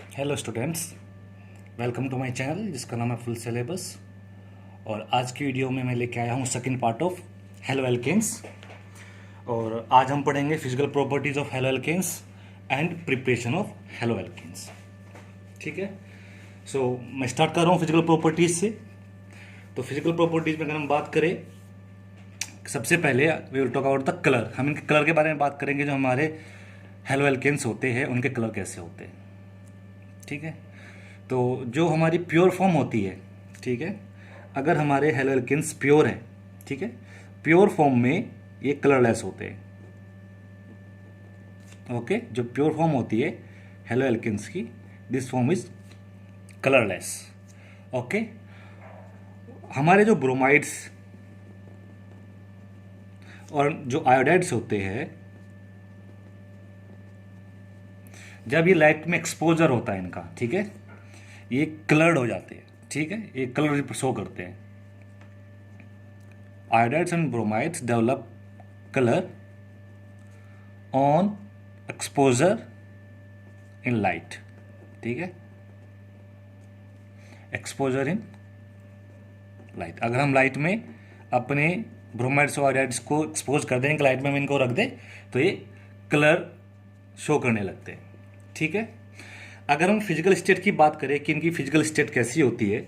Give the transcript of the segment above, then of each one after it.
Hello students, welcome to my channel जिसका नाम है फुल सिलेबस। और आज की वीडियो में मैं लेके आया हूँ second part of haloalkanes. और आज हम पढ़ेंगे physical properties of haloalkanes and preparation of haloalkanes. ठीक है, सो मैं स्टार्ट कर रहा हूँ फिजिकल प्रॉपर्टीज से। तो फिजिकल प्रॉपर्टीज में अगर हम बात करें, सबसे पहले we will talk about the colour. हम इनके कलर के बारे में बात करेंगे। जो हमारे हेलो एल्केन्स होते हैं उनके कलर कैसे होते हैं। ठीक है, तो जो हमारी प्योर फॉर्म होती है, ठीक है, अगर हमारे हेलो एल्केन्स प्योर है, ठीक है, प्योर फॉर्म में ये कलरलेस होते हैं। ओके, जो प्योर फॉर्म होती है हेलो एल्केन्स की, this form is colourless. Okay, हमारे जो ब्रोमाइड्स और जो आयोडाइड्स होते हैं, जब ये लाइट में एक्सपोजर होता है इनका, ठीक है, ये कलर्ड हो जाते हैं। ठीक है, ये कलर शो करते हैं। Iodides and bromides develop colour on exposure in light. ठीक है, एक्सपोजर इन लाइट। अगर हम लाइट में अपने ब्रोमाइड्स और आयोडाइड्स को एक्सपोज कर दें, लाइट में हम इनको रख दें, तो ये कलर शो करने लगते हैं। ठीक है, अगर हम फिजिकल स्टेट की बात करें कि इनकी फिजिकल स्टेट कैसी होती है,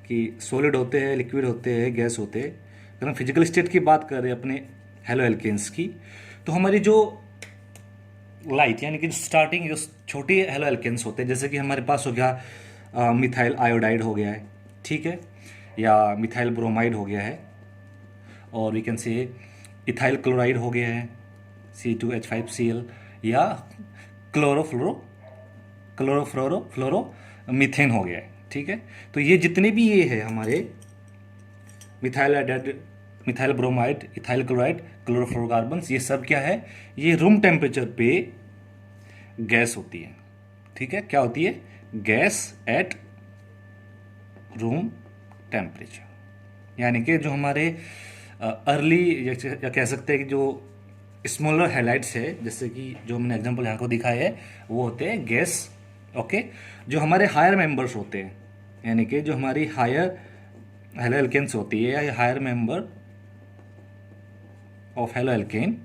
कि सॉलिड होते हैं, लिक्विड होते हैं, गैस होते हैं। अगर हम फिजिकल स्टेट की बात करें अपने हेलो एल्केन्स की, तो हमारी जो लाइट यानी कि स्टार्टिंग जो छोटी हेलो एल्केन्स होते हैं, जैसे कि हमारे पास हो गया मिथाइल आयोडाइड हो गया है, ठीक है, या मिथाइल ब्रोमाइड हो गया है, और we can say ethyl chloride हो गया है, C2H5Cl, या क्लोरोफ्लोरो मीथेन हो गया है। ठीक है, तो ये जितने भी ये है हमारे methyl iodide, methyl bromide, ethyl chloride, chlorofluorocarbons, ये सब क्या है, ये रूम टेम्परेचर पे गैस होती है। ठीक है, क्या होती है, गैस एट रूम टेम्परेचर। यानी कि जो हमारे अर्ली या कह सकते हैं कि जो स्मॉलर हैलाइड्स है, जैसे कि जो हमने एग्जांपल यहाँ को दिखाया है, वो होते हैं गैस। ओके, जो हमारे हायर मेंबर्स होते हैं, यानी कि जो हमारी हायर हेलो एल्केन्स होती है या higher member of haloalkane,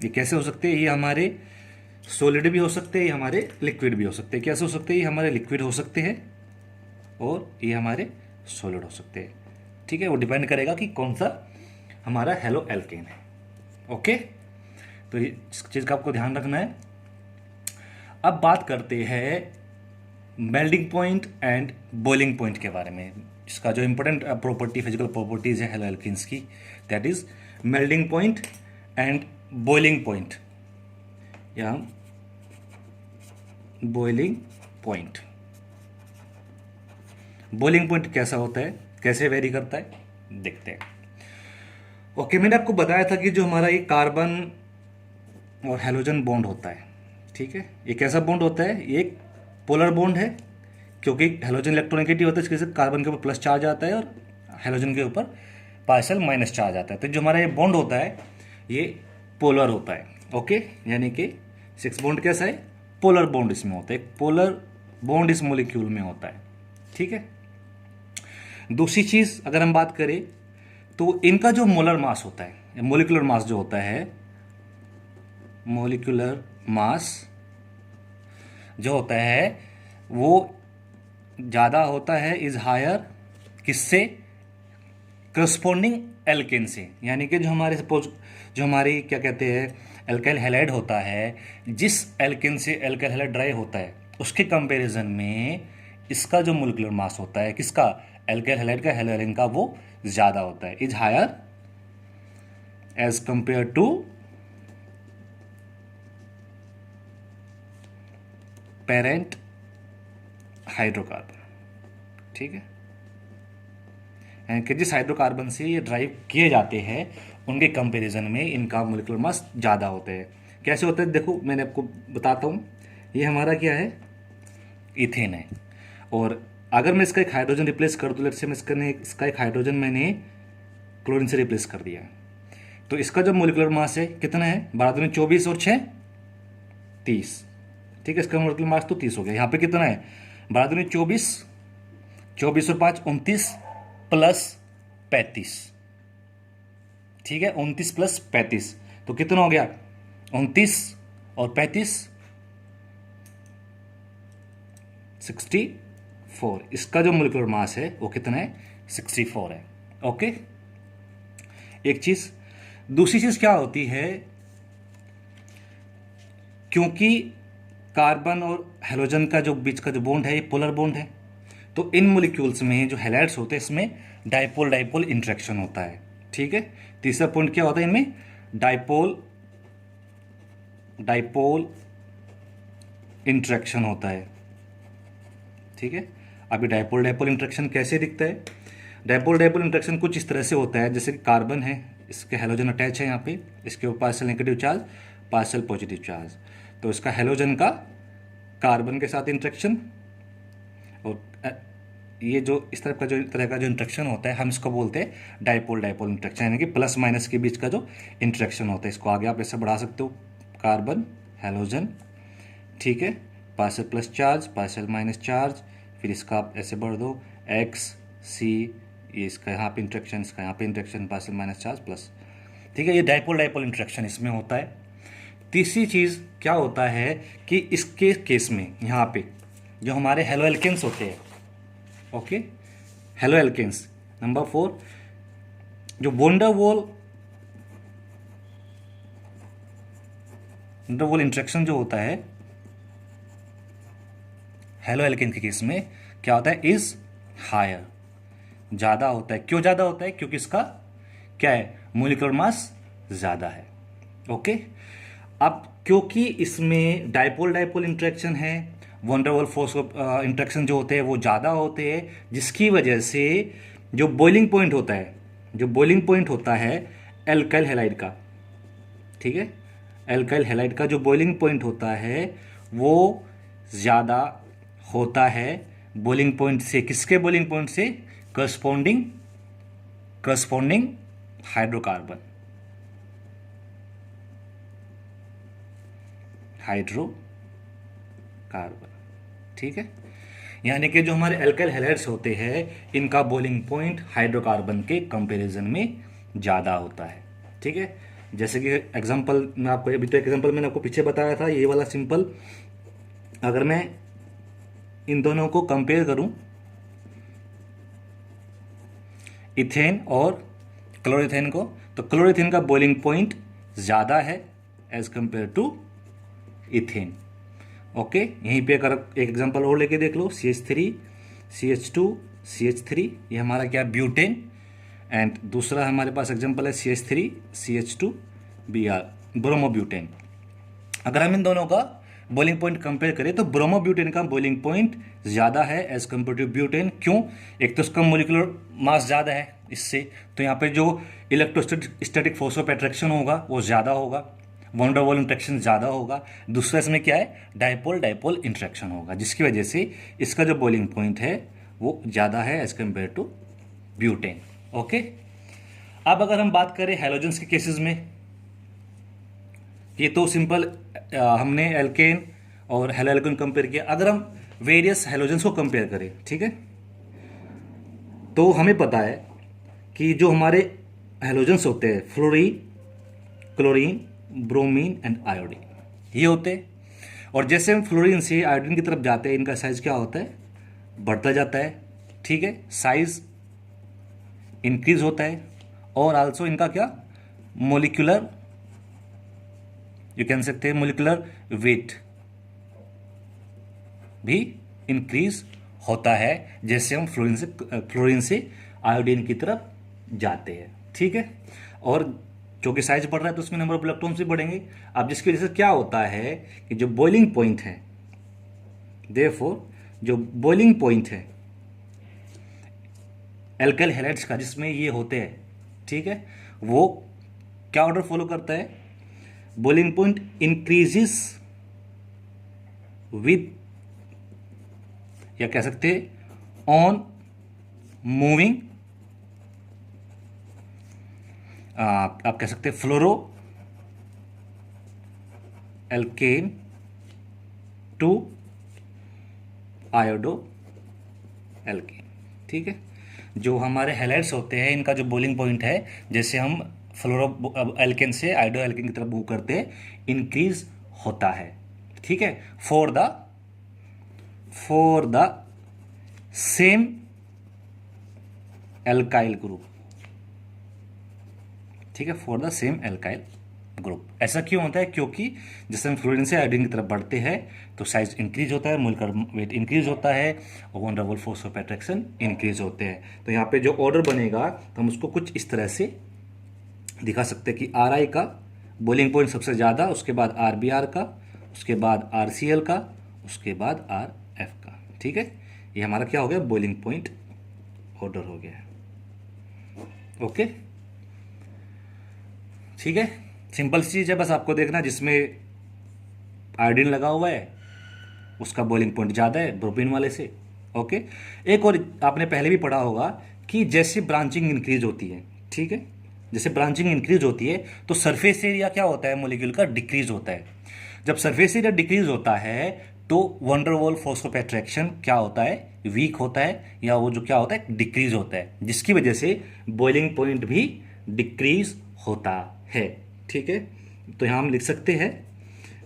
ये कैसे हो सकते हैं, ये हमारे सॉलिड भी हो सकते हैं, ये हमारे लिक्विड भी हो सकते हैं। कैसे हो सकते हैं, ये हमारे लिक्विड हो सकते हैं और ये हमारे सॉलिड हो सकते हैं। ठीक है, वो डिपेंड करेगा कि कौन सा हमारा हेलो एल्केन है। ओके, तो इस चीज़ का आपको ध्यान रखना है। अब बात करते हैं melting point and boiling point के बारे में। इसका जो इंपॉर्टेंट प्रॉपर्टी, फिजिकल प्रॉपर्टीज है हेलो एल्केन्स की, that is melting point and boiling point, या बॉइलिंग पॉइंट। बॉइलिंग पॉइंट कैसा होता है, कैसे वेरी करता है, देखते हैं। ओके, मैंने आपको बताया था कि जो हमारा ये कार्बन और हेलोजन बॉन्ड होता है, ठीक है, ये कैसा बॉन्ड होता है, ये एक पोलर बॉन्ड है, क्योंकि हेलोजन इलेक्ट्रोनेगेटिव होता है, इसके कार्बन के ऊपर प्लस चार्ज आता है और हेलोजन के ऊपर पार्शियल माइनस चार्ज आता है। तो जो हमारा ये बॉन्ड होता है ये पोलर होता है। ओके, यानी कि 6 बॉन्ड कैसा है, पोलर बॉन्ड इसमें होता है, पोलर बॉन्ड इस मोलिक्यूल में होता है। ठीक है, दूसरी चीज अगर हम बात करें तो इनका जो मोलर मास होता है, मोलिकुलर मास जो होता है, मोलिकुलर मास जो होता है वो ज़्यादा होता है, इज हायर, किससे, करस्पॉन्डिंग एल्केन से। यानी कि जो हमारे सपोज जो हमारी क्या कहते हैं एल्काइल हैलाइड होता है, जिस एल्केन से एल्काइल हैलाइड ड्राइव होता है, उसके कंपैरिजन में इसका जो मोलिकुलर मास होता है, किसका, एल्काइल हैलाइड का, हेलो एल्केन का, वो ज़्यादा होता है, is higher as compare to parent hydrocarbon. ठीक है, यानी कि जिस हाइड्रोकार्बन से ये ड्राइव किए जाते हैं उनके कंपैरिजन में इनका मोलिकुलर मास ज़्यादा होता है। कैसे होता है, देखो मैंने आपको बताता हूँ। ये हमारा क्या है, इथेन है, और अगर मैं इसका एक हाइड्रोजन रिप्लेस कर दूँ, लेट्स से मैं इसका एक हाइड्रोजन मैंने क्लोरीन से रिप्लेस कर दिया, तो इसका जो मोलिकुलर मास है कितना है, 12 दूनी 24 और 6 30, ठीक है, इसका मोलिकुलर मास तो 30 हो गया। यहाँ पे कितना है, 12 दूनी 24, 24 और 5 29 प्लस 35, ठीक है, 29 प्लस 35 तो कितना हो गया, 29 और 35 64। इसका जो मोलिकुलर मास है वो कितना है, 64 है। ओके, एक चीज, दूसरी चीज क्या होती है, क्योंकि कार्बन और हेलोजन का जो बीच का जो बॉन्ड है ये पोलर बॉन्ड है, तो इन मोलिक्यूल्स में जो हैलाइड्स होते हैं इसमें डाइपोल डाइपोल इंटरेक्शन होता है, ठीक है। तीसरा पॉइंट क्या होता है इनमें, डाइपोल डाइपोल इंटरेक्शन होता है, ठीक है। अभी डाइपोल डाइपोल इंटरेक्शन कैसे दिखता है, डाइपोल डाइपोल इंटरेक्शन कुछ इस तरह से होता है, जैसे कि कार्बन है, इसके हेलोजन अटैच है यहाँ पे, इसके ऊपर partial negative charge partial positive charge, तो इसका हेलोजन का कार्बन के साथ इंटरेक्शन, और ये जो इस तरह का जो इंटरेक्शन होता है हम इसको बोलते हैं डाइपोल डाइपोल इंटरेक्शन, यानी कि प्लस माइनस के बीच का जो इंटरेक्शन होता है। इसको आगे आप ऐसे बढ़ा सकते हो, कार्बन हेलोजन, ठीक है, partial plus charge partial minus charge, फिर इसका आप ऐसे बढ़ दो एक्स सी, ये इसका यहाँ पे इंटरेक्शन, इसका यहाँ पे interaction, partial minus charge plus, ठीक है, ये डाइपोल डाइपोल इंटरेक्शन इसमें होता है। तीसरी चीज़ क्या होता है कि इसके केस में यहाँ पे जो हमारे हेलो एल्केन्स होते हैं, ओके, हेलो एल्केन्स, नंबर 4, जो वंडरवॉल इंटरेक्शन जो होता है हेलो एल्केन के केस में क्या होता है, इज हायर, ज़्यादा होता है। क्यों ज़्यादा होता है, क्योंकि इसका क्या है, मोलिकुलर मास ज़्यादा है। ओके, अब क्योंकि इसमें डाइपोल डाइपोल इंटरेक्शन है, वंडरवॉल फोर्स इंटरेक्शन जो होते हैं वो ज़्यादा होते हैं, जिसकी वजह से जो बॉइलिंग पॉइंट होता है, जो बॉइलिंग पॉइंट होता है एल्काइल हैलाइड का, ठीक है, एल्काइल हैलाइड का जो बॉइलिंग पॉइंट होता है वो ज़्यादा होता है बॉइलिंग पॉइंट से, किसके बॉइलिंग पॉइंट से, करस्पॉन्डिंग हाइड्रोकार्बन, ठीक है। यानी कि जो हमारे एल्काइल हैलाइड्स होते हैं इनका बॉइलिंग पॉइंट हाइड्रोकार्बन के कंपैरिजन में ज़्यादा होता है, ठीक है। जैसे कि एग्जांपल मैं आपको, अभी तो एग्जांपल मैंने आपको पीछे बताया था, ये वाला सिंपल, अगर मैं इन दोनों को कंपेयर करूं, इथेन और क्लोरोइथेन को, तो क्लोरोइथेन का बॉइलिंग पॉइंट ज़्यादा है as compare to ethane. Okay, यहीं पे अगर एक एग्जांपल और लेके देख लो, CH3 CH2 CH3, ये हमारा क्या, ब्यूटेन, एंड दूसरा हमारे पास एग्जांपल है CH3 CH2 Br, ब्रोमोब्यूटेन। अगर हम इन दोनों का बॉइलिंग पॉइंट कंपेयर करें तो ब्रोमोब्यूटेन का बॉइलिंग पॉइंट ज़्यादा है एज कम्पेयर टू ब्यूटेन। क्यों, एक तो उसका मोलिकुलर मास ज़्यादा है इससे, तो यहाँ पे जो इलेक्ट्रोस्टैटिक फोर्स ऑफ अट्रैक्शन होगा वो ज़्यादा होगा, वंडरवॉल इंटरेक्शन ज़्यादा होगा। दूसरा इसमें क्या है, डाइपोल डाइपोल इंटरेक्शन होगा, जिसकी वजह से इसका जो बॉइलिंग पॉइंट है वो ज़्यादा है as compare to butane. Okay, अब अगर हम बात करें हैलोजेंस के केसेस में, ये तो सिंपल हमने एल्केन और हेलो एल्केन कंपेयर किया। अगर हम वेरियस हैलोजेंस को कंपेयर करें, ठीक है, तो हमें पता है कि जो हमारे हैलोजेंस होते हैं fluorine, chlorine, bromine and iodine, ये होते हैं। और जैसे हम फ्लोरीन से आयोडीन की तरफ जाते हैं इनका साइज क्या होता है, बढ़ता जाता है, ठीक है, साइज इंक्रीज होता है, और आल्सो इनका क्या, मोलिकुलर, यू कह सकते हैं मोलिकुलर वेट भी इंक्रीज होता है जैसे हम फ्लोरीन से आयोडीन की तरफ जाते हैं, ठीक है। और क्योंकि साइज बढ़ रहा है तो उसमें नंबर ऑफ इलेक्ट्रॉन्स भी बढ़ेंगे। अब जिसकी वजह से क्या होता है कि जो बॉइलिंग पॉइंट है, देयरफॉर जो बॉइलिंग पॉइंट है एल्काइल हैलाइड्स का जिसमें ये होते हैं, ठीक है, वो क्या ऑर्डर फॉलो करता है, बॉइलिंग पॉइंट इंक्रीजेस विद, या कह सकते हैं ऑन मूविंग, आप कह सकते हैं फ्लोरो एल्केन टू आयोडो एल्केन। ठीक है, जो हमारे हैलाइड्स होते हैं इनका जो बॉइलिंग पॉइंट है, जैसे हम फ्लोरो एल्केन से आयोडो एल्केन की तरफ मूव करते हैं, इंक्रीज होता है। ठीक है, for the same alkyl group. ठीक है, for the same alkyl group. ऐसा क्यों होता है? क्योंकि जैसे हम फ्लोरीन से आयोडीन की तरफ बढ़ते हैं तो साइज इंक्रीज होता है, मोलिकुलर वेट इंक्रीज होता है और one double force of attraction increase होते हैं। तो यहाँ पे जो ऑर्डर बनेगा तो हम उसको कुछ इस तरह से दिखा सकते हैं कि आर आई का बॉइलिंग पॉइंट सबसे ज़्यादा, उसके बाद आर बी आर का, उसके बाद आर सी एल का, उसके बाद आर एफ का। ठीक है, ये हमारा क्या हो गया? बॉइलिंग पॉइंट ऑर्डर हो गया। ओके, ठीक है, सिंपल सी चीज़ है, बस आपको देखना जिसमें आयोडीन लगा हुआ है उसका बॉइलिंग पॉइंट ज़्यादा है प्रोपीन वाले से। ओके, एक और आपने पहले भी पढ़ा होगा कि जैसे ब्रांचिंग इंक्रीज होती है, ठीक है, जैसे ब्रांचिंग इंक्रीज होती है तो सरफेस एरिया क्या होता है मॉलिक्यूल का? डिक्रीज होता है। जब सरफेस एरिया डिक्रीज होता है तो wonder wall force of attraction क्या होता है? वीक होता है, या वो जो क्या होता है? डिक्रीज होता है, जिसकी वजह से बॉइलिंग पॉइंट भी डिक्रीज होता है। ठीक है, तो यहां हम लिख सकते हैं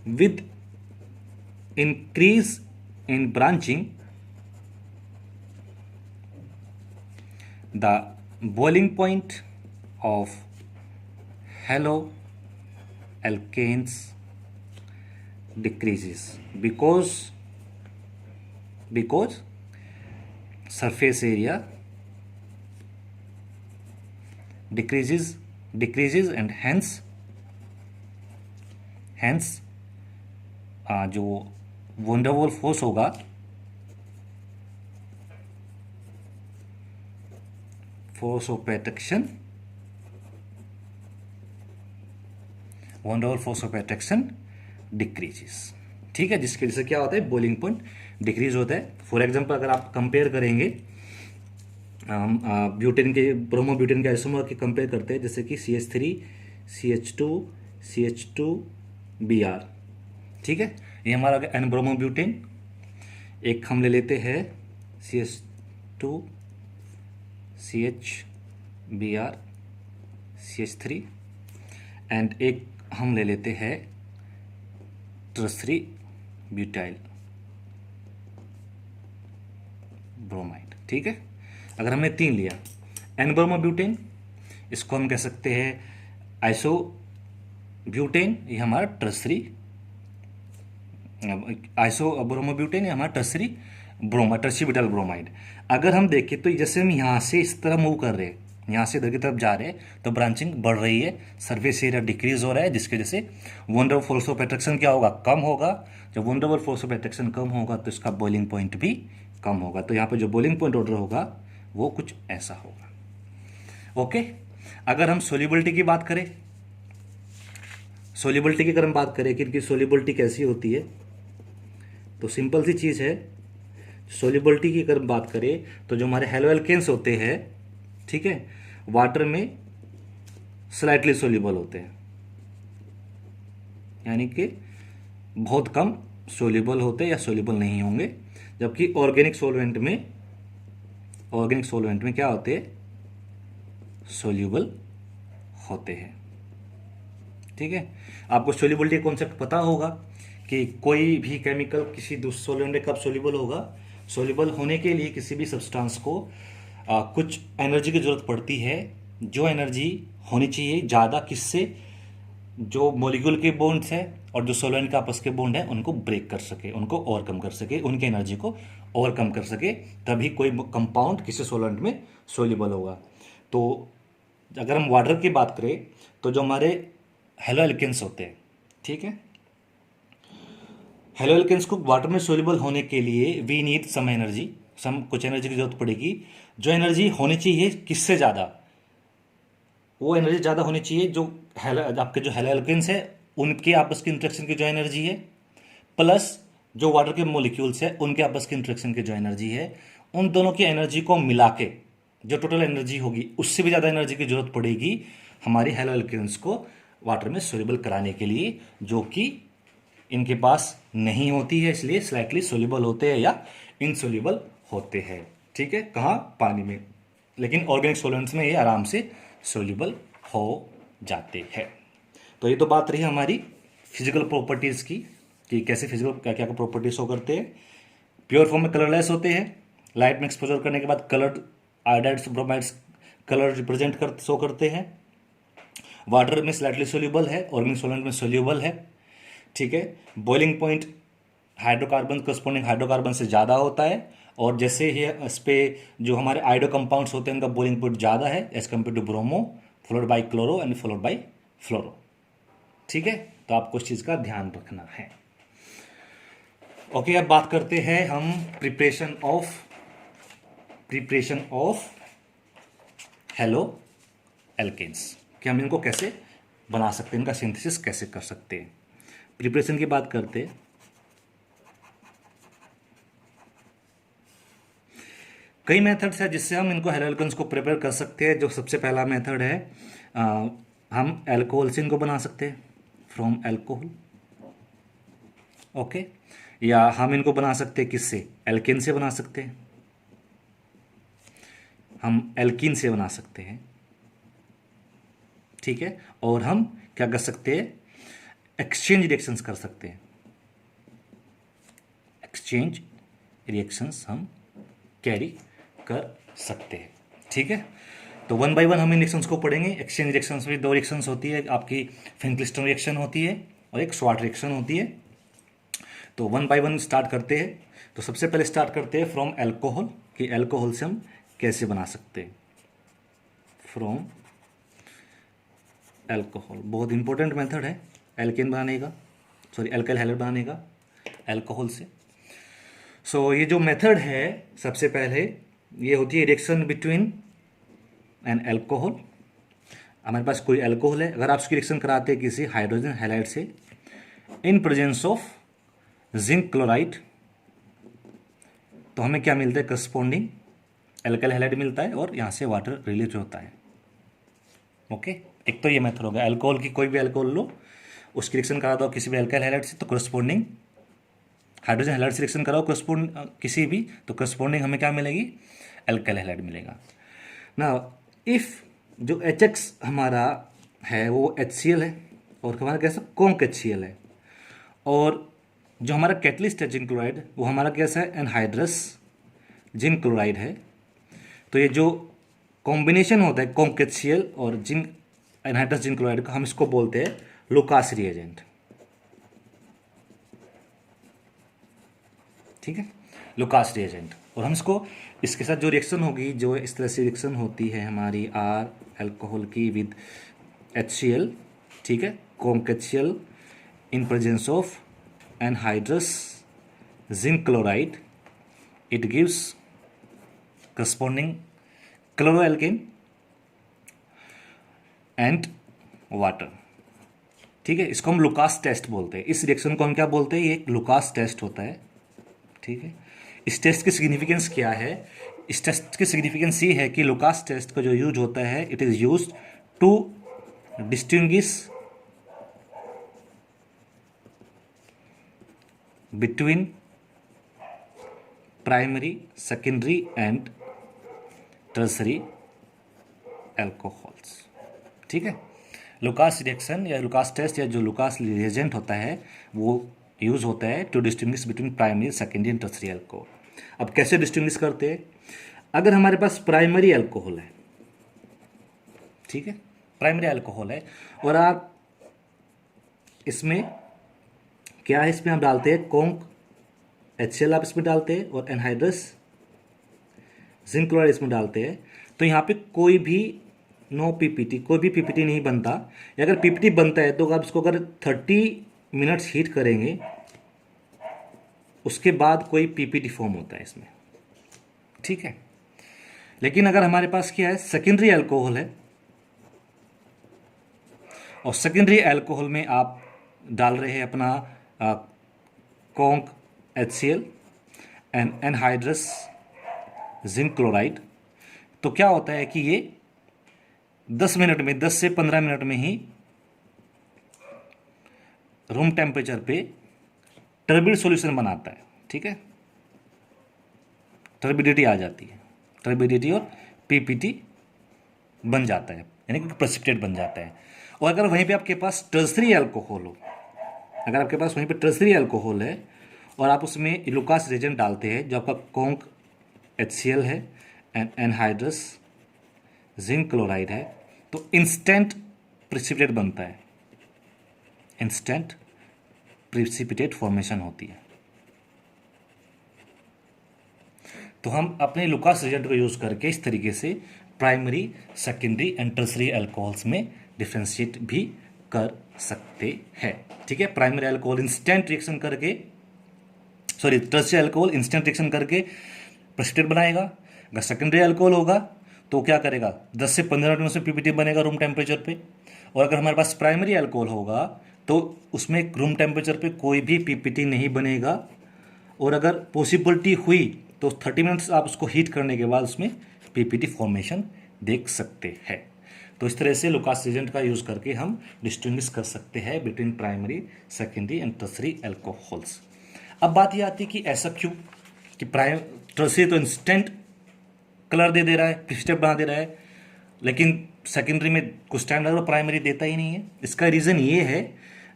with increase in branching the boiling point of haloalkanes decreases because surface area decreases and hence जो वंडरवॉल फोर्स होगा force of attraction van der Waals force of attraction decreases. ठीक है, जिसके वजह से क्या होता है? बॉइलिंग पॉइंट डिक्रीज होता है। फॉर एग्जांपल अगर आप कंपेयर करेंगे ब्यूटेन के ब्रोमोब्यूटेन के आइसोमर की कंपेयर करते हैं, जैसे कि CH3 CH2 Br। ठीक है, ये हमारा एन ब्रोमोब्यूटेन। एक हम ले लेते हैं CH2 CH Br CH3 and एक हम ले लेते हैं टर्सरी ब्यूटाइल ब्रोमाइड। ठीक है, अगर हमने 3 लिया, एन ब्रोमोब्यूटेन, इसको हम कह सकते हैं आइसो ब्यूटेन, ये हमारा टर्सरी आइसो ब्रोमोब्यूटेन, ये हमारा टर्सरी ब्यूटाइल ब्रोमाइड। अगर हम देखें तो जैसे हम यहाँ से इस तरह मूव कर रहे हैं, यहाँ से इधर की तरफ जा रहे हैं तो ब्रांचिंग बढ़ रही है, सरफेस एरिया डिक्रीज हो रहा है, जिसकी वजह से वंडरवॉल फोर्स ऑफ अट्रैक्शन क्या होगा? कम होगा। जब वंडरवॉल फोर्स ऑफ अट्रैक्शन कम होगा तो इसका बॉइलिंग पॉइंट भी कम होगा। तो यहाँ पे जो बॉइलिंग पॉइंट ऑर्डर होगा वो कुछ ऐसा होगा। ओके, अगर हम सोल्यूबिलिटी की बात करें, सोल्यूबिलिटी की अगर हम बात करें कि इनकी सोल्यूबिलिटी कैसी होती है, तो सिंपल सी चीज़ है, सोल्यूबिलिटी की अगर बात करें तो जो हमारे हेलोएल्केन्स होते हैं, ठीक है, वाटर में स्लाइटली सोल्यूबल होते हैं, यानी कि बहुत कम सोल्यूबल होते हैं या सोल्यूबल नहीं होंगे। जबकि ऑर्गेनिक सोलवेंट में क्या होते हैं? सोल्यूबल होते हैं। ठीक है, आपको सोल्यूबिलिटी कॉन्सेप्ट पता होगा कि कोई भी केमिकल किसी दूसरे सोल्वेंट में कब सोल्यूबल होगा। सोल्यूबल होने के लिए किसी भी सब्सटेंस को कुछ एनर्जी की जरूरत पड़ती है, जो एनर्जी होनी चाहिए ज़्यादा, किससे? जो मॉलिक्यूल के बॉन्ड्स है और जो सोलवेंट का आपस के बॉन्ड है उनको ब्रेक कर सके, उनको ओवरकम कर सके, उनकी एनर्जी को ओवरकम कर सके, तभी कोई कंपाउंड किसी सोलवेंट में सोल्यूबल होगा। तो अगर हम वाटर की बात करें तो जो हमारे हेलोएल्केन्स होते हैं, ठीक है, हेलोएल्केन्स को वाटर में सोल्यूबल होने के लिए वी नीड सम एनर्जी, कुछ एनर्जी की जरूरत पड़ेगी। जो एनर्जी होनी चाहिए किससे ज़्यादा? वो एनर्जी ज़्यादा होनी चाहिए जो आपके जो हेलोएल्केन्स है उनके आपस की इंट्रैक्शन की जो एनर्जी है, प्लस जो वाटर के मॉलिक्यूल्स है उनके आपस की इंट्रैक्शन की जो एनर्जी है, उन दोनों की एनर्जी को मिला के जो टोटल एनर्जी होगी उससे भी ज़्यादा एनर्जी की जरूरत पड़ेगी हमारी हेलोएल्केन्स को वाटर में सोल्यूबल कराने के लिए, जो कि इनके पास नहीं होती है, इसलिए स्लाइटली सोल्यूबल होते हैं या इनसोल्यूबल होते हैं। ठीक है, कहाँ? पानी में। लेकिन ऑर्गेनिक सॉल्वेंट्स में ये आराम से सोल्यूबल हो जाते हैं। तो ये तो बात रही हमारी फिजिकल प्रॉपर्टीज़ की कि कैसे फिजिकल क्या क्या प्रॉपर्टीज शो करते हैं। प्योर फॉर्म में कलरलेस होते हैं, लाइट में एक्सपोजर करने के बाद coloured iodides bromides colour represent कर शो करते हैं। वाटर में स्लाइटली सोल्यूबल है, ऑर्गेनिक सॉल्वेंट में सोल्यूबल है। ठीक है, boiling point hydrocarbon corresponding hydrocarbon से ज़्यादा होता है, और जैसे ही इस पे जो हमारे आयोडो कंपाउंड्स होते हैं उनका बॉइलिंग पॉइंट ज़्यादा है as compare to bromo, followed by chloro and followed by fluoro. ठीक है, तो आपको इस चीज़ का ध्यान रखना है। ओके, अब बात करते हैं हम प्रिपरेशन ऑफ हेलो एल्केन्स कि हम इनको कैसे बना सकते हैं, इनका सिंथेसिस कैसे कर सकते हैं। प्रिपरेशन की बात करते हैं। कई मेथड्स है जिससे हम इनको हेलो एल्केन्स को प्रिपेयर कर सकते हैं। जो सबसे पहला मेथड है, हम एल्कोहल से इनको बना सकते हैं, फ्रॉम एल्कोहल। ओके, या हम इनको बना सकते हैं किससे? एल्केन से बना सकते हैं, हम एल्कीन से बना सकते हैं। ठीक है, और हम क्या कर सकते हैं? एक्सचेंज रिएक्शंस कर सकते हैं। एक्सचेंज रिएक्शंस हम कैरी कर सकते हैं। ठीक है, तो वन बाय वन हम इन रिएक्शंस को पढ़ेंगे। एक्सचेंज रिएक्शंस में दो रिएक्शंस होती है, आपकी फिंकलिस्टन रिएक्शन होती है और एक स्वाट रिएक्शन होती है। तो वन बाय वन स्टार्ट करते हैं। तो सबसे पहले स्टार्ट करते हैं फ्रॉम एल्कोहल, कि एल्कोहल से हम कैसे बना सकते हैं। फ्रॉम एल्कोहल बहुत इंपॉर्टेंट मेथड है एल्केन बनाने का, सॉरी एल्काइल हैलाइड बनाने का एल्कोहल से। सो ये जो मेथड है, सबसे पहले ये होती है रिएक्शन बिटवीन एन एल्कोहल। हमारे पास कोई एल्कोहल है, अगर आप उसकी रिएक्शन कराते हैं किसी हाइड्रोजन हैलाइड से इन प्रेजेंस ऑफ जिंक क्लोराइड, तो हमें क्या मिलता है? करस्पॉन्डिंग एल्काइल हैलाइड मिलता है और यहाँ से वाटर रिलीज होता है। ओके, एक तो ये मेथड होगा। एल्कोहल की कोई भी एल्कोहल लो, उसकी रिएक्शन करा दो किसी भी एल्काइल हैलाइड से, तो करस्पॉन्डिंग हाइड्रोजन हैलाइड से रिएक्शन कराओ करस्पॉन्ड किसी भी, तो करस्पॉन्डिंग हमें क्या मिलेगी? एल्काइल हैलाइड मिलेगा ना। इफ जो HX हमारा है वो HCl है और हमारा कैसा कॉन्क HCl है, और जो हमारा कैटलिस्ट है जिंक क्लोराइड वो हमारा कैसा है? एनहाइड्रस जिंक क्लोराइड है। तो ये जो कॉम्बिनेशन होता है कॉन्क HCl और जिंक एनहाइड्रस जिंक क्लोराइड का, हम इसको बोलते हैं लुकास रिएजेंट। ठीक है, लुकास रिएजेंट। और हम इसको इसके साथ जो रिएक्शन होगी, जो इस तरह से रिएक्शन होती है हमारी R एल्कोहल की विद HCl, ठीक है, conc HCl in presence of anhydrous zinc chloride, it gives corresponding chloroalkane and water. ठीक है, इसको हम लुकास टेस्ट बोलते हैं। इस रिएक्शन को हम क्या बोलते हैं? ये एक लुकास टेस्ट होता है। ठीक है, इस टेस्ट की सिग्निफिकेंस क्या है? इस टेस्ट की सिग्निफिकेंस ये है कि लुकास टेस्ट का जो यूज होता है, it is used to distinguish between primary, secondary and tertiary alcohols. ठीक है, लुकास रिएक्शन या लुकास टेस्ट या जो लुकास रिएजेंट होता है वो यूज होता है to distinguish between primary, secondary and tertiary alcohol. अब कैसे डिस्टिंग्विश करते हैं? अगर हमारे पास प्राइमरी एल्कोहल है, ठीक है, प्राइमरी एल्कोहल है, और आप इसमें क्या है? इसमें आप डालते हैं कॉन्क HCl आप इसमें डालते हैं और एनहाइड्रस जिंक क्लोराइड इसमें डालते हैं, तो यहाँ पे कोई भी नो PPT, कोई भी PPT नहीं बनता। या अगर PPT बनता है तो आप इसको अगर 30 मिनट्स हीट करेंगे, उसके बाद कोई PPT फॉर्म होता है इसमें। ठीक है, लेकिन अगर हमारे पास क्या है? सेकेंडरी एल्कोहल है, और सेकेंडरी एल्कोहल में आप डाल रहे हैं अपना conc HCl and anhydrous zinc chloride, तो क्या होता है कि ये 10 मिनट में, 10 से 15 मिनट में ही रूम टेम्परेचर पे टर्बिड सॉल्यूशन बनाता है, ठीक है, टर्बिडिटी आ जाती है, टर्बिडिटी और पीपीटी बन जाता है, यानी कि प्रेसिपिटेट बन जाता है। और अगर वहीं पे आपके पास टर्सरी अल्कोहल हो, अगर आपके पास वहीं पे टर्सरी अल्कोहल है और आप उसमें इलुकास रेजेंट डालते हैं, जो आपका कॉन्क HCl है एंड एनहाइड्रस जिंक क्लोराइड है, तो इंस्टेंट प्रेसिपिटेट बनता है, इंस्टेंट प्रेसिपिटेट फॉर्मेशन होती है। तो हम अपने लुकास रिएजेंट को यूज करके इस तरीके से primary, secondary and tertiary alcohols में डिफ्रेंशिएट भी कर सकते हैं, ठीक है। प्राइमरी अल्कोहल इंस्टेंट रिएक्शन करके, sorry tertiary alcohol instant reaction करके प्रेसिपिटेट बनाएगा। अगर सेकेंडरी अल्कोहल होगा तो क्या करेगा, 10 से 15 मिनट में से पीपीटी बनेगा रूम टेम्परेचर पे। और अगर हमारे पास प्राइमरी अल्कोहल होगा तो उसमें रूम टेम्परेचर पे कोई भी पीपीटी नहीं बनेगा, और अगर पॉसिबिलिटी हुई तो 30 मिनट्स आप उसको हीट करने के बाद उसमें पीपीटी फॉर्मेशन देख सकते हैं। तो इस तरह से लुकास रिएजेंट का यूज़ करके हम डिस्टिंग्विश कर सकते हैं between primary, secondary and tertiary alcohols. अब बात ये आती है कि ऐसा क्यों, कि टर्सरी तो इंस्टेंट कलर दे रहा है, प्रेसिपिटेट बना दे रहा है, लेकिन सेकेंडरी में कुछ टाइम लग रहा है, प्राइमरी देता ही नहीं है। इसका रीज़न ये है,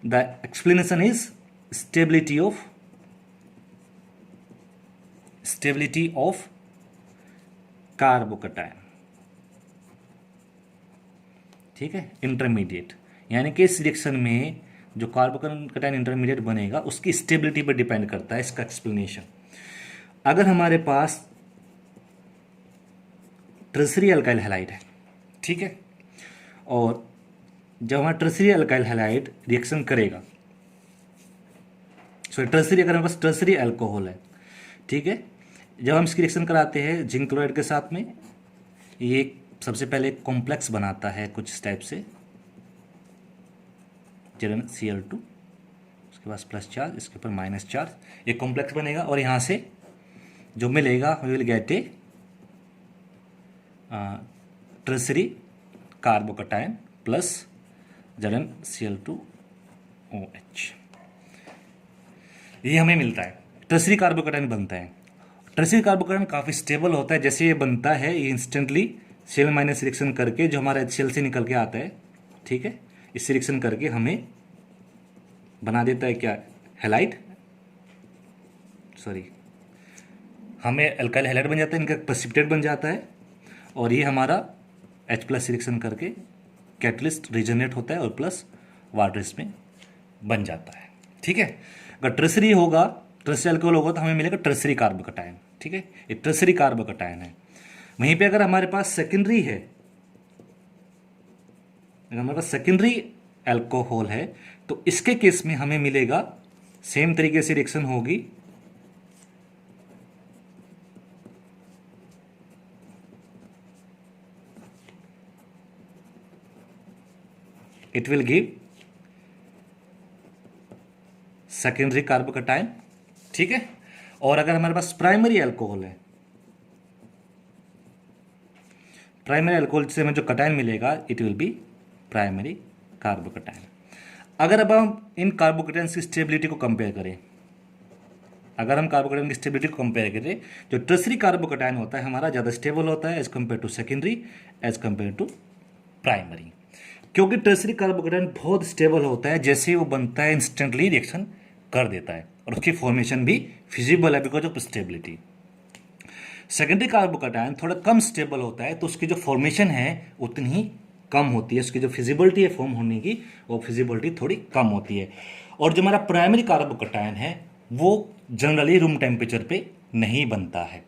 the explanation is stability of carbocation, ठीक है, इंटरमीडिएट, यानी कि इस रिएक्शन में जो कार्बोकटायन इंटरमीडिएट बनेगा उसकी स्टेबिलिटी पर डिपेंड करता है इसका एक्सप्लेनेशन। अगर हमारे पास टर्सरी अल्काइल हैलाइड है, ठीक है, और जब हमारा टर्सरी अल्काइल हैलाइड रिएक्शन करेगा, सॉरी टर्सरी, अगर हमारे पास टर्सरी अल्कोहल है, ठीक है, जब हम इसकी रिएक्शन कराते हैं जिंक क्लोराइड के साथ में, ये सबसे पहले एक कॉम्प्लेक्स बनाता है कुछ इस टाइप से, Cl2, उसके पास प्लस चार्ज, इसके ऊपर माइनस चार्ज, एक कॉम्प्लेक्स बनेगा, और यहाँ से जो मिलेगा we will get a tertiary carbocation plus ZnCl2OH, ये हमें मिलता है, टर्सरी कार्बोकटायन बनता है। टर्सरी कार्बोकटायन काफ़ी स्टेबल होता है, जैसे ये बनता है ये इंस्टेंटली Cl माइनस रिएक्शन करके जो हमारा HCl से निकल के आता है, ठीक है, इससे रिएक्शन करके हमें बना देता है क्या, हैलाइड, सॉरी हमें अल्काइल हैलाइड बन जाता है, इनका प्रेसिपिटेट बन जाता है, और ये हमारा H+ रिएक्शन करके कैटलिस्ट रीजनरेट होता है और प्लस वाटर इसमें बन जाता है, ठीक है। अगर टर्सरी होगा, टर्सरी अल्कोहल होगा तो हमें मिलेगा टर्सरी कार्बोकटायन, ठीक है, ये टर्सरी कार्बोकटायन है। वहीं पे अगर हमारे पास सेकेंडरी है, अगर हमारे पास सेकेंडरी अल्कोहल है तो इसके केस में हमें मिलेगा सेम तरीके से रिएक्शन होगी, it will give secondary carbocation, ठीक है। और अगर हमारे पास प्राइमरी अल्कोहल है, प्राइमरी अल्कोहल से हमें जो कटायन मिलेगा it will be primary carbocation. अगर अब हम इन कार्बोकटायन की स्टेबिलिटी को कंपेयर करें, अगर हम कार्बोकटायन की स्टेबिलिटी को कंपेयर करें, जो टर्सरी कार्बोकटायन होता है हमारा ज़्यादा स्टेबल होता है as compare to secondary, as compare to primary, क्योंकि टर्सरी कार्बोकटायन बहुत स्टेबल होता है, जैसे ही वो बनता है इंस्टेंटली रिएक्शन कर देता है और उसकी फॉर्मेशन भी फिजिबल है because of stability. Secondary carbocation थोड़ा कम स्टेबल होता है तो उसकी जो फॉर्मेशन है उतनी ही कम होती है, उसकी जो फिजिबिलिटी है फॉर्म होने की वो फिजिबिलिटी थोड़ी कम होती है। और जो हमारा प्राइमरी कार्बोकटायन है वो जनरली रूम टेम्परेचर पे नहीं बनता है,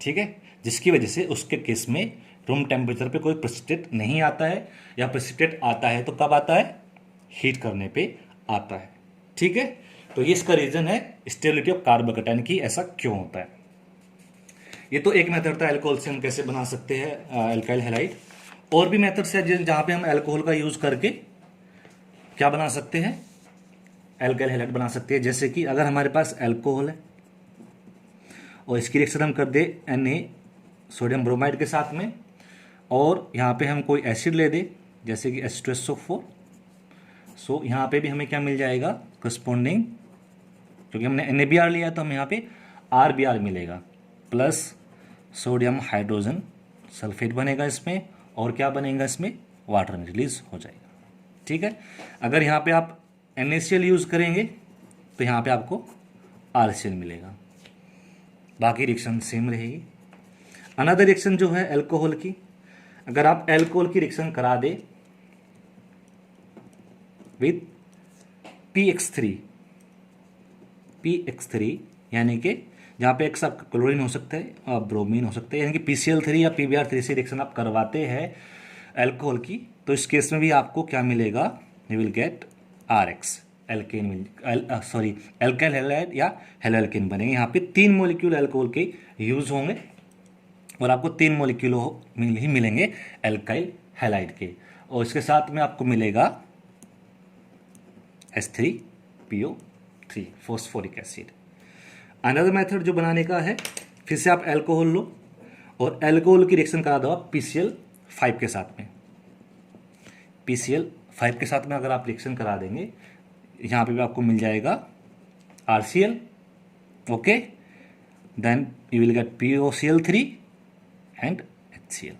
ठीक है, जिसकी वजह से उसके केस में रूम टेम्परेचर पे कोई प्रेसिपिटेट नहीं आता है, या प्रेसिपिटेट आता है तो कब आता है, हीट करने पे आता है, ठीक है। तो ये इसका रीजन है स्टेबिलिटी ऑफ कार्बोकटायन की, ऐसा क्यों होता है। ये तो एक मेथड था अल्कोहल से हम कैसे बना सकते हैं अल्काइल हैलाइड। और भी मेथड्स है जहाँ पे हम अल्कोहल का यूज करके क्या बना सकते हैं, अल्काइल हैलाइड बना सकते हैं। जैसे कि अगर हमारे पास अल्कोहल है और इसकी रिएक्शन हम कर दे Na सोडियम ब्रोमाइड के साथ में, और यहाँ पे हम कोई एसिड ले दे जैसे कि H2SO4, सो यहाँ पे भी हमें क्या मिल जाएगा, करस्पॉन्डिंग क्योंकि हमने NaBr लिया तो हमें यहाँ पे RBr मिलेगा, प्लस सोडियम हाइड्रोजन सल्फेट बनेगा इसमें, और क्या बनेगा इसमें, वाटर में रिलीज हो जाएगा। ठीक है, अगर यहाँ पे आप NaCl यूज़ करेंगे तो यहाँ पे आपको RCl मिलेगा, बाकी रिएक्शन सेम रहेगी। अनदर रिएक्शन जो है अल्कोहल की, अगर आप अल्कोहल की रिएक्शन करा दे विथ PX3 यानी कि जहाँ पे एक्स आपका क्लोरीन हो सकता है और ब्रोमीन हो सकता है, यानी कि PCl3 या PBr3 से रिएक्शन आप करवाते हैं अल्कोहल की, तो इस केस में भी आपको क्या मिलेगा, you will get RX alkane alkyl halide या हेलोएल्केन बनेंगे। यहाँ पे 3 मॉलिक्यूल अल्कोहल के यूज होंगे और आपको 3 मॉलिक्यूल ही मिलेंगे एल्काइल हैलाइड के, और इसके साथ में आपको मिलेगा H3PO3 phosphoric acid. Another method जो बनाने का है, फिर से आप अल्कोहल लो और अल्कोहल की रिएक्शन करा दो आप PCl5 के साथ में। PCl5 के साथ में अगर आप रिएक्शन करा देंगे, यहाँ पे भी आपको मिल जाएगा RCl, okay, then you will get POCl3 and HCl।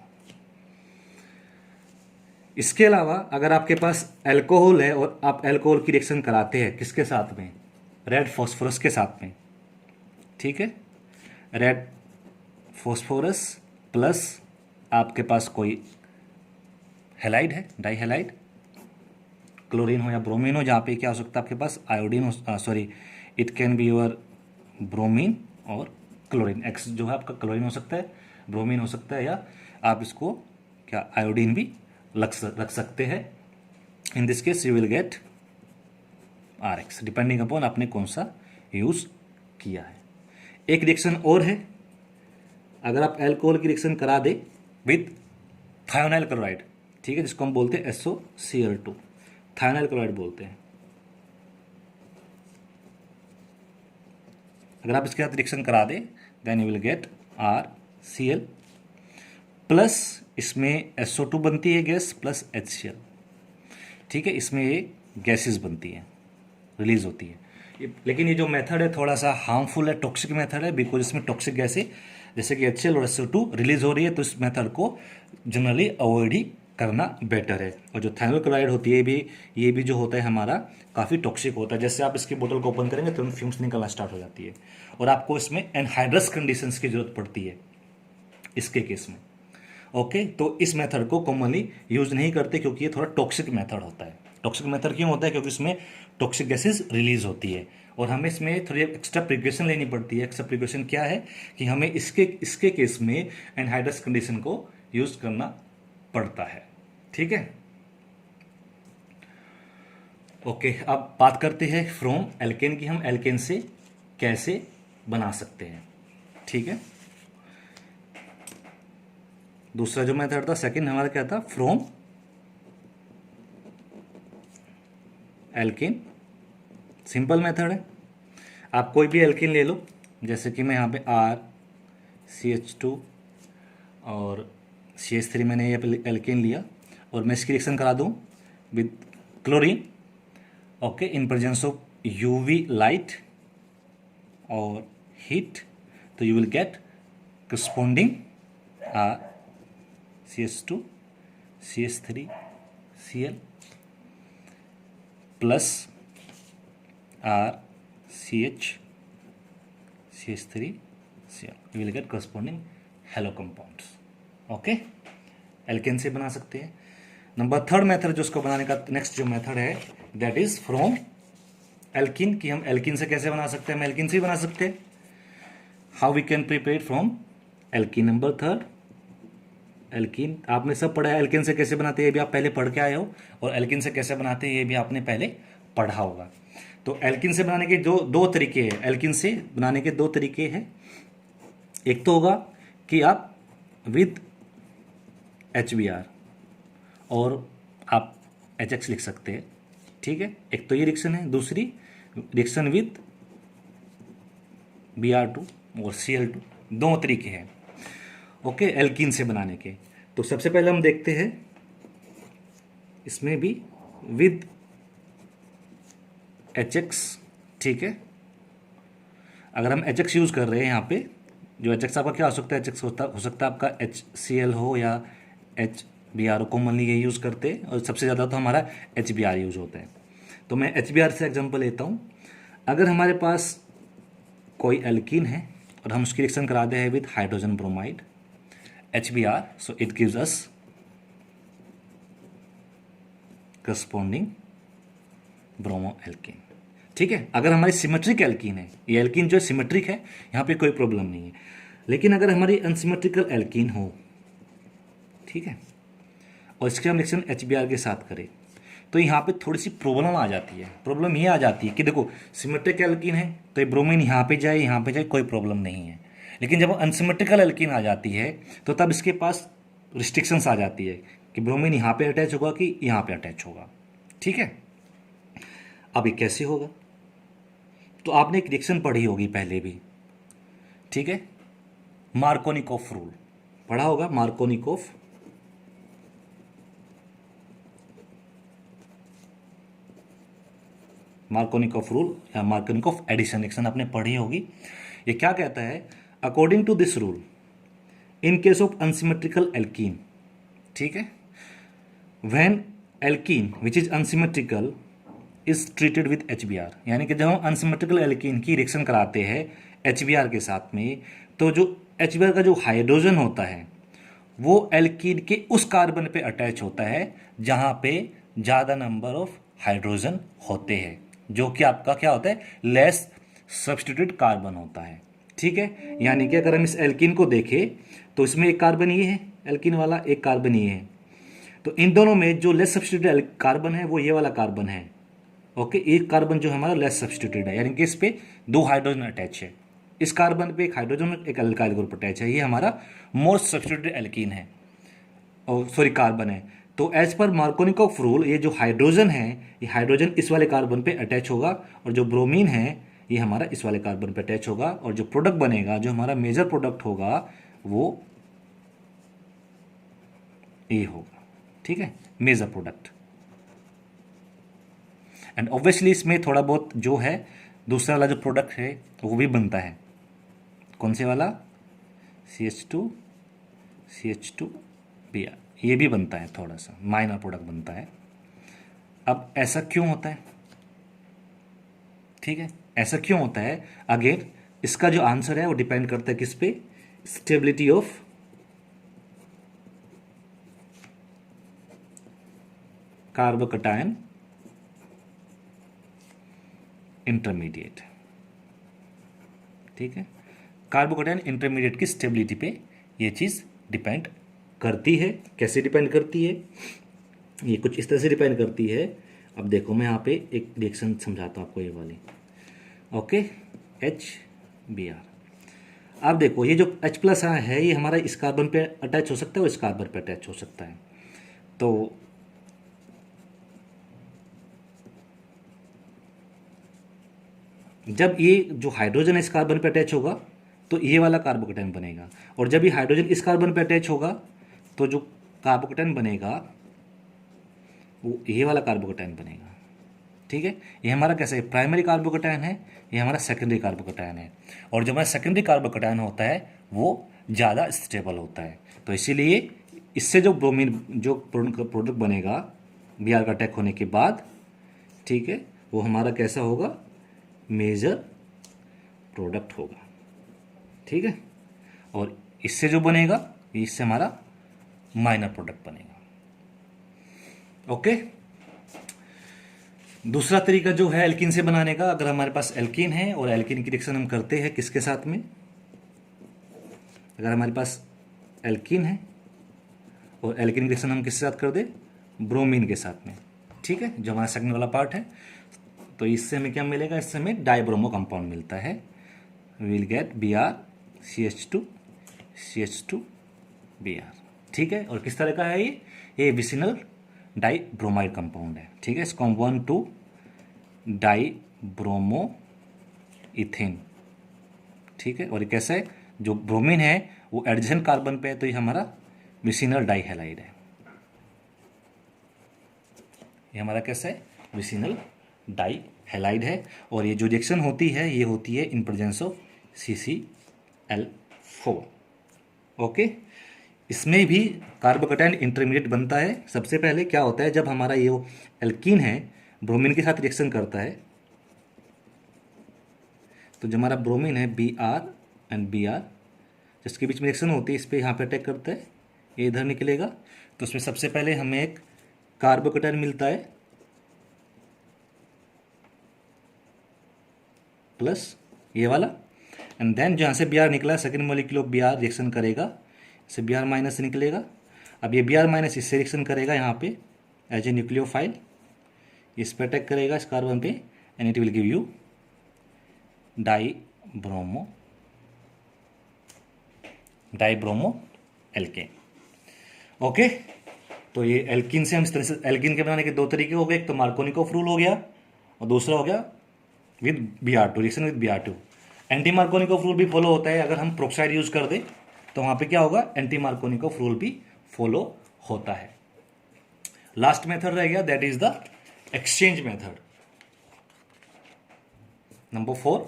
इसके अलावा अगर आपके पास अल्कोहल है और आप अल्कोहल की रिएक्शन कराते हैं किसके साथ में, रेड फॉस्फोरस के साथ में, ठीक है, रेड फॉस्फोरस प्लस आपके पास कोई हैलाइड है, डाई हैलाइड, क्लोरीन हो या ब्रोमीन हो, जहाँ पे क्या हो सकता है आपके पास आयोडीन हो, sorry it can be your bromine और क्लोरीन, एक्स जो है आपका क्लोरीन हो सकता है, ब्रोमीन हो सकता है, या आप इसको क्या आयोडीन भी रख सकते हैं। In this case you will get RX depending upon आपने कौन सा यूज किया है। एक रिएक्शन और है, अगर आप अल्कोहल की रिएक्शन करा दे विथ थायोनाइल क्लोराइड, ठीक है, जिसको हम बोलते हैं SOCl2, थायोनाइल क्लोराइड बोलते हैं। अगर आप इसके साथ रिएक्शन करा दे then you will get RCl plus इसमें SO2 बनती है गैस प्लस HCl, ठीक है, इसमें ये गैसेस बनती हैं, रिलीज होती है। लेकिन ये जो मेथड है थोड़ा सा हार्मफुल है, टॉक्सिक मेथड है, बिकॉज इसमें टॉक्सिक गैसें जैसे कि HCl और SO2 रिलीज हो रही है, तो इस मेथड को जनरली अवॉइड ही करना बेटर है। और जो थायोनाइल क्लोराइड होती है ये भी जो होता है हमारा काफ़ी टॉक्सिक होता है, जैसे आप इसकी बोतल को ओपन करेंगे तुरंत फ्यूम्स निकलना स्टार्ट हो जाती है, और आपको इसमें एनहाइड्रस कंडीशंस की जरूरत पड़ती है इसके केस में। ओके, तो इस मेथड को कॉमनली यूज नहीं करते क्योंकि ये थोड़ा टॉक्सिक मेथड होता है। टॉक्सिक मेथड क्यों होता है, क्योंकि इसमें टॉक्सिक गैसेज रिलीज होती है और हमें इसमें थोड़ी एक्स्ट्रा प्रिकॉशन लेनी पड़ती है। एक्स्ट्रा प्रिकॉशन क्या है कि हमें इसके केस में एनहाइड्रस कंडीशन को यूज करना पड़ता है, ठीक है। ओके, अब बात करते हैं फ्रॉम एल्केन की, हम एल्केन से कैसे बना सकते हैं, ठीक है। दूसरा जो मेथड था सेकंड हमारा क्या था, फ्रॉम एल्केन, सिंपल मेथड है। आप कोई भी एल्केन ले लो, जैसे कि मैं यहाँ पे RCH2 और CH3 मैंने ये एल्केन लिया और मैं इसकी रिएक्शन करा दूँ with chlorine, okay, in presence of UV light और हीट, तो you will get corresponding CH2 CH3 Cl plus RCH CH3 Cl, you will get corresponding halo compounds, okay. Alkane से बना सकते हैं। नंबर थर्ड मेथड जो उसको बनाने का नेक्स्ट जो मेथड है दैट इज फ्रॉम एल्किन, कि हम एल्किन से कैसे बना सकते हैं, हम एल्किन से ही बना सकते हैं। How we can prepare from alkene. Number third, alkene आपने सब पढ़ा है, एल्किन से कैसे बनाते हैं ये भी आप पहले पढ़ के आए हो, और एल्किन से कैसे बनाते हैं ये भी आपने पहले पढ़ा होगा। तो एल्किन से बनाने के दो तरीके हैं, एल्किन से बनाने के 2 तरीके हैं। एक तो होगा कि आप विद HBr और आप HX लिख सकते हैं, ठीक है, एक तो ये रिएक्शन है। दूसरी रिएक्शन विद Br2 और Cl2, 2 तरीके हैं, ओके, एल्कीन से बनाने के। तो सबसे पहले हम देखते हैं इसमें भी विद HX, ठीक है, अगर हम HX यूज़ कर रहे हैं यहाँ पे, जो HX आपका क्या हो सकता है, HX हो सकता है आपका HCl हो या HBr, कॉमनली ये यूज़ करते हैं, और सबसे ज़्यादा तो हमारा HBr यूज़ होता है। तो मैं HBr से एग्जांपल लेता हूँ। अगर हमारे पास कोई एल्कीन है और हम उसकी रिएक्शन कराते हैं with hydrogen bromide HBr, so it gives us corresponding bromo alkene. ठीक है, अगर हमारी सिमेट्रिक एल्कीन है, ये एल्कीन जो है सिमेट्रिक है, यहाँ पे कोई प्रॉब्लम नहीं है। लेकिन अगर हमारी अनसिमेट्रिकल एल्कीन हो, ठीक है, और इसके हम रिएक्शन HBr के साथ करें, तो यहाँ पे थोड़ी सी प्रॉब्लम आ जाती है। प्रॉब्लम ये आ जाती है कि देखो सिमेट्रिक एल्कीन है तो ये ब्रोमीन यहाँ पे जाए, कोई प्रॉब्लम नहीं है। लेकिन जब अनसिमेट्रिकल एल्कीन आ जाती है तो तब इसके पास रिस्ट्रिक्शंस आ जाती है कि ब्रोमीन यहाँ पे अटैच होगा कि यहाँ पे अटैच होगा। ठीक है, अब ये कैसे होगा? तो आपने एक रिएक्शन पढ़ी होगी पहले भी, ठीक है, मार्कोनिकॉफ रूल पढ़ा होगा। मार्कोनिकॉफ रूल या मार्कोनिकॉफ एडिशन रिएक्शन आपने पढ़ी होगी। ये क्या कहता है? According to this rule, in case of unsymmetrical alkene, ठीक है, when alkene which is unsymmetrical is treated with HBr, यानी कि जब हम अनसिमेट्रिकल एल्कीन की रिएक्शन कराते हैं HBr के साथ में, तो जो HBr का जो हाइड्रोजन होता है वो एल्कीन के उस कार्बन पे अटैच होता है जहाँ पे ज़्यादा नंबर ऑफ हाइड्रोजन होते हैं, जो कि आपका क्या होता है, लेस सब्स्टिट्यूटेड कार्बन होता है। ठीक है, यानी कि अगर हम इस एल्कीन को देखें तो इसमें एक कार्बन ये है, एल्कीन वाला, एक कार्बन ये है, तो इन दोनों में जो लेस सब्स्टिट्यूटेड कार्बन है वो ये वाला कार्बन है। ओके, एक कार्बन जो हमारा लेस सब्स्टिट्यूटेड है, यानी कि इस पे 2 हाइड्रोजन अटैच है, इस कार्बन पे एक हाइड्रोजन एक अल्काइल ग्रुप अटैच है, ये हमारा मोस्ट सब्स्टिट्यूटेड एल्कीन है, और सॉरी कार्बन है। तो एज पर मार्कोनिकॉफ रूल ये जो हाइड्रोजन है, ये हाइड्रोजन इस वाले कार्बन पे अटैच होगा, और जो ब्रोमीन है ये हमारा इस वाले कार्बन पे अटैच होगा, और जो प्रोडक्ट बनेगा, जो हमारा मेजर प्रोडक्ट होगा, वो ये होगा। ठीक है, मेजर प्रोडक्ट। एंड ऑब्वियसली इसमें थोड़ा बहुत जो है दूसरा वाला जो प्रोडक्ट है वो भी बनता है। कौन से वाला? CH2Br, ये भी बनता है, थोड़ा सा माइनर प्रोडक्ट बनता है। अब ऐसा क्यों होता है? ठीक है, ऐसा क्यों होता है? अगेन इसका जो आंसर है वो डिपेंड करता है किस पे? Stability of carbocation intermediate. ठीक है, कार्बोकैटायन इंटरमीडिएट की स्टेबिलिटी पे ये चीज़ डिपेंड करती है। कैसे डिपेंड करती है? ये कुछ इस तरह से डिपेंड करती है। अब देखो मैं यहाँ पे एक रिएक्शन समझाता हूँ आपको, ये वाली। Okay, HBr। अब देखो ये जो H+ है ये हमारा इस कार्बन पे अटैच हो सकता है और इस कार्बन पे अटैच हो सकता है। तो जब ये जो हाइड्रोजन है इस कार्बन पे अटैच होगा तो ये वाला कार्बोकैटायन बनेगा, और जब ये हाइड्रोजन इस कार्बन पे अटैच होगा तो जो कार्बोकैटायन बनेगा वो ये वाला कार्बोकैटायन बनेगा। ठीक है, ये हमारा कैसे प्राइमरी कार्बोकैटायन है, ये हमारा सेकेंडरी कार्बोकैटायन है, और जो हमारा सेकेंडरी कार्बोकैटायन होता है वो ज़्यादा स्टेबल होता है। तो इसीलिए इससे जो ब्रोमीन जो प्रोडक्ट बनेगा Br का अटैक होने के बाद, ठीक है, वो हमारा कैसा होगा? मेजर प्रोडक्ट होगा। ठीक है, और इससे जो बनेगा इससे हमारा माइनर प्रोडक्ट बनेगा। ओके, दूसरा तरीका जो है एल्कीन से बनाने का, अगर हमारे पास एल्कीन है और एल्कीन की रिएक्शन हम करते हैं किसके साथ में? अगर हमारे पास एल्कीन है और एल्कीन की रिएक्शन हम किसके साथ कर दे? ब्रोमीन के साथ में। ठीक है, जो हमारा सेकंड वाला पार्ट है, तो इससे हमें क्या मिलेगा? इससे हमें डाइब्रोमो कंपाउंड मिलता है। Will get Br CH2Br। ठीक है, और किस तरह का है ये विसिनल डाइब्रोमाइड कंपाउंड है। ठीक है, इसको हम 1,2 डाइब्रोमो इथेन। ठीक है, और ये कैसा है? जो ब्रोमीन है वो एडजेसेंट कार्बन पे है, तो ये हमारा विसिनल डाइहैलाइड है। ये हमारा कैसा है? विसिनल डाइहैलाइड है। और ये जो रिएक्शन होती है ये होती है इन प्रेजेंस ऑफ CCl4। ओके, इसमें भी कार्बोकैटायन इंटरमीडिएट बनता है। सबसे पहले क्या होता है, जब हमारा ये एल्कीन है ब्रोमीन के साथ रिएक्शन करता है, तो जो हमारा ब्रोमीन है Br एंड Br, जिसके बीच में रिएक्शन होती है, इस पर यहाँ पे अटैक करता है, ये इधर निकलेगा। तो उसमें सबसे पहले हमें एक कार्बोकैटायन मिलता है प्लस ये वाला, एंड देन जहाँ से Br निकला second molecule of Br reaction करेगा, इससे Br माइनस निकलेगा। अब ये Br माइनस इससे रिएक्शन करेगा यहाँ पे एज ए न्यूक्लियोफाइल, इस पर अटैक करेगा इस कार्बन पे, and it will give you dibromo alkane. Okay, तो ये एल्कीन से हम इस तरह से एल्कीन के बनाने के दो तरीके हो गए, एक तो मार्कोनिकोव रूल हो गया और दूसरा हो गया with Br2, reaction with Br2। Anti Markovnikov rule भी फॉलो होता है, अगर हम प्रोक्साइड यूज कर दें तो वहाँ पे क्या होगा, एंटी मार्कोनिकोव रूल भी फॉलो होता है। लास्ट मेथड रह गया, that is the exchange method. Number 4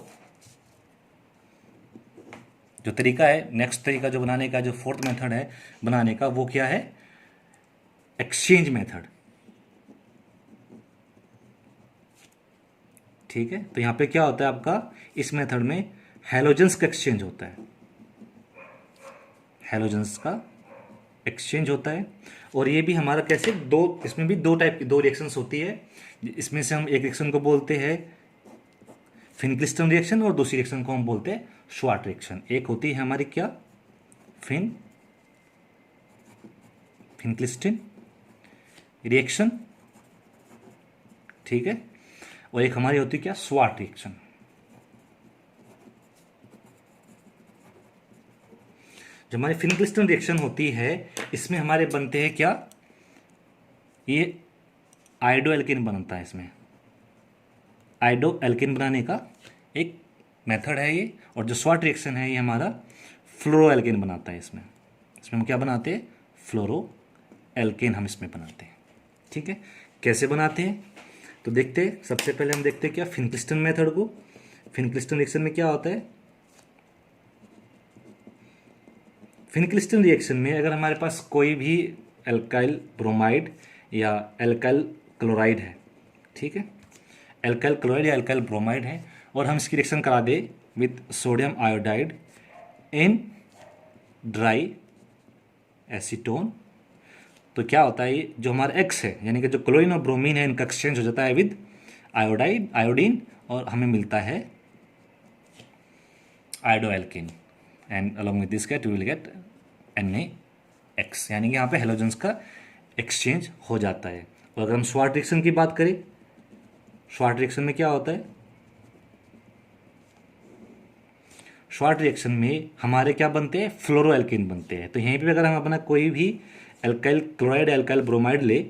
जो तरीका है, नेक्स्ट तरीका जो बनाने का, जो फोर्थ मेथड है बनाने का, वो क्या है, एक्सचेंज मेथड। ठीक है, तो यहां पे क्या होता है आपका, इस मेथड में हैलोजेंस का एक्सचेंज होता है, हैलोजेंस का एक्सचेंज होता है। और ये भी हमारा कैसे, दो, इसमें भी दो टाइप की दो रिएक्शंस होती है। इसमें से हम एक रिएक्शन को बोलते हैं फिनक्लिस्टन रिएक्शन और दूसरी रिएक्शन को हम बोलते हैं श्वार्ट रिएक्शन। एक होती है हमारी क्या, फिनक्लिस्टन रिएक्शन, ठीक है, और एक हमारी होती है क्या, श्वार्ट रिएक्शन। जो हमारी फिनक्लिस्टन रिएक्शन होती है, इसमें हमारे बनते हैं क्या, ये आयोडो एल्केन बनता है। इसमें आयोडो एल्केन बनाने का एक मेथड है ये। और जो श्वार्ट रिएक्शन है, ये हमारा फ्लोरो एल्केन बनाता है। इसमें हम क्या बनाते हैं, फ्लोरो एल्केन हम इसमें बनाते हैं। ठीक है, कैसे बनाते हैं तो देखते हैं। सबसे पहले हम देखते हैं क्या, फिनक्लिस्टन मेथड को। फिनक्लिस्टन रिएक्शन में क्या होता है, फिनक्लिस्टन रिएक्शन में अगर हमारे पास कोई भी एल्काइल ब्रोमाइड या एल्काइल क्लोराइड है, ठीक है, एल्काइल क्लोराइड या एल्काइल ब्रोमाइड है, और हम इसकी रिएक्शन करा दे with sodium iodide in dry acetone, तो क्या होता है, ये जो हमारा एक्स है, यानी कि जो क्लोरीन और ब्रोमीन है, इनका एक्सचेंज हो जाता है विद आयोडीन, और हमें मिलता है iodo alkane, and along with this get we will get NaX, यानी कि यहाँ पे हेलोजेंस का एक्सचेंज हो जाता है। और अगर हम श्वार्ट रिएक्शन की बात करें, श्वार्ट रिएक्शन में क्या होता है, श्वार्ट रिएक्शन में हमारे क्या बनते हैं, फ्लोरो एल्केन बनते हैं। तो यहीं पे अगर हम अपना कोई भी एल्काइल क्लोराइड एल्काइल ब्रोमाइड ले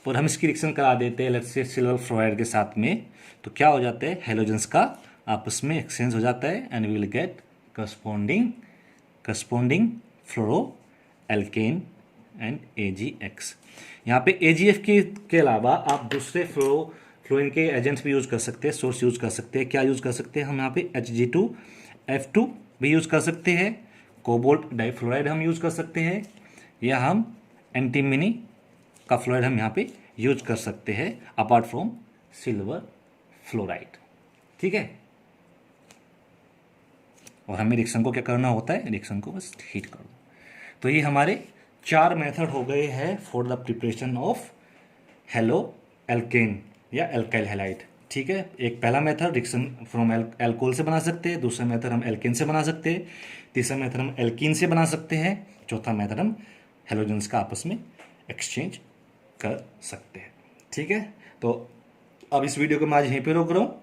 और हम इसकी रिएक्शन करा देते हैं लेट्स से सिल्वर फ्लोराइड के साथ में, तो क्या हो जाता है, हेलोजेंस का आपस में एक्सचेंज हो जाता है, and we will get corresponding fluoro alkane and AgX। यहाँ पे AgF के अलावा आप दूसरे फ्लोरीन के एजेंट्स भी यूज कर सकते हैं, सोर्स यूज कर सकते हैं। क्या यूज कर सकते हैं हम यहाँ पे, Hg2F2 भी यूज कर सकते हैं, कोबाल्ट डाइफ्लोराइड हम यूज कर सकते हैं, या हम एंटीमिनी का फ्लोराइड हम यहाँ पे यूज कर सकते हैं अपार्ट फ्रॉम सिल्वर फ्लोराइड। ठीक है, और हमें रिएक्शन को क्या करना होता है, रिएक्शन को बस हीट कर दो। तो ये हमारे 4 मेथड हो गए हैं for the preparation of halo alkane या एल्काइल हैलाइड। ठीक है, एक पहला मेथड रिएक्शन फ्रॉम एल्कोहल से बना सकते हैं, दूसरा मेथड हम एल्केन से बना सकते हैं, तीसरा मेथड हम एल्कीन से बना सकते हैं, चौथा मेथड हम हेलोजेंस का आपस में एक्सचेंज कर सकते हैं। ठीक है, तो अब इस वीडियो को मैं आज यहीं पे रोक रहा हूँ,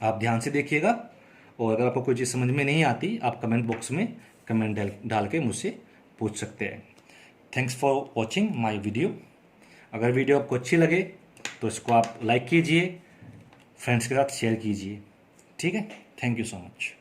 आप ध्यान से देखिएगा, और अगर आपको कोई चीज़ समझ में नहीं आती आप कमेंट बॉक्स में कमेंट डाल के मुझसे पूछ सकते हैं। Thanks for watching my video. अगर वीडियो आपको अच्छी लगे तो इसको आप लाइक कीजिए, फ्रेंड्स के साथ शेयर कीजिए। ठीक है, थैंक यू सो मच।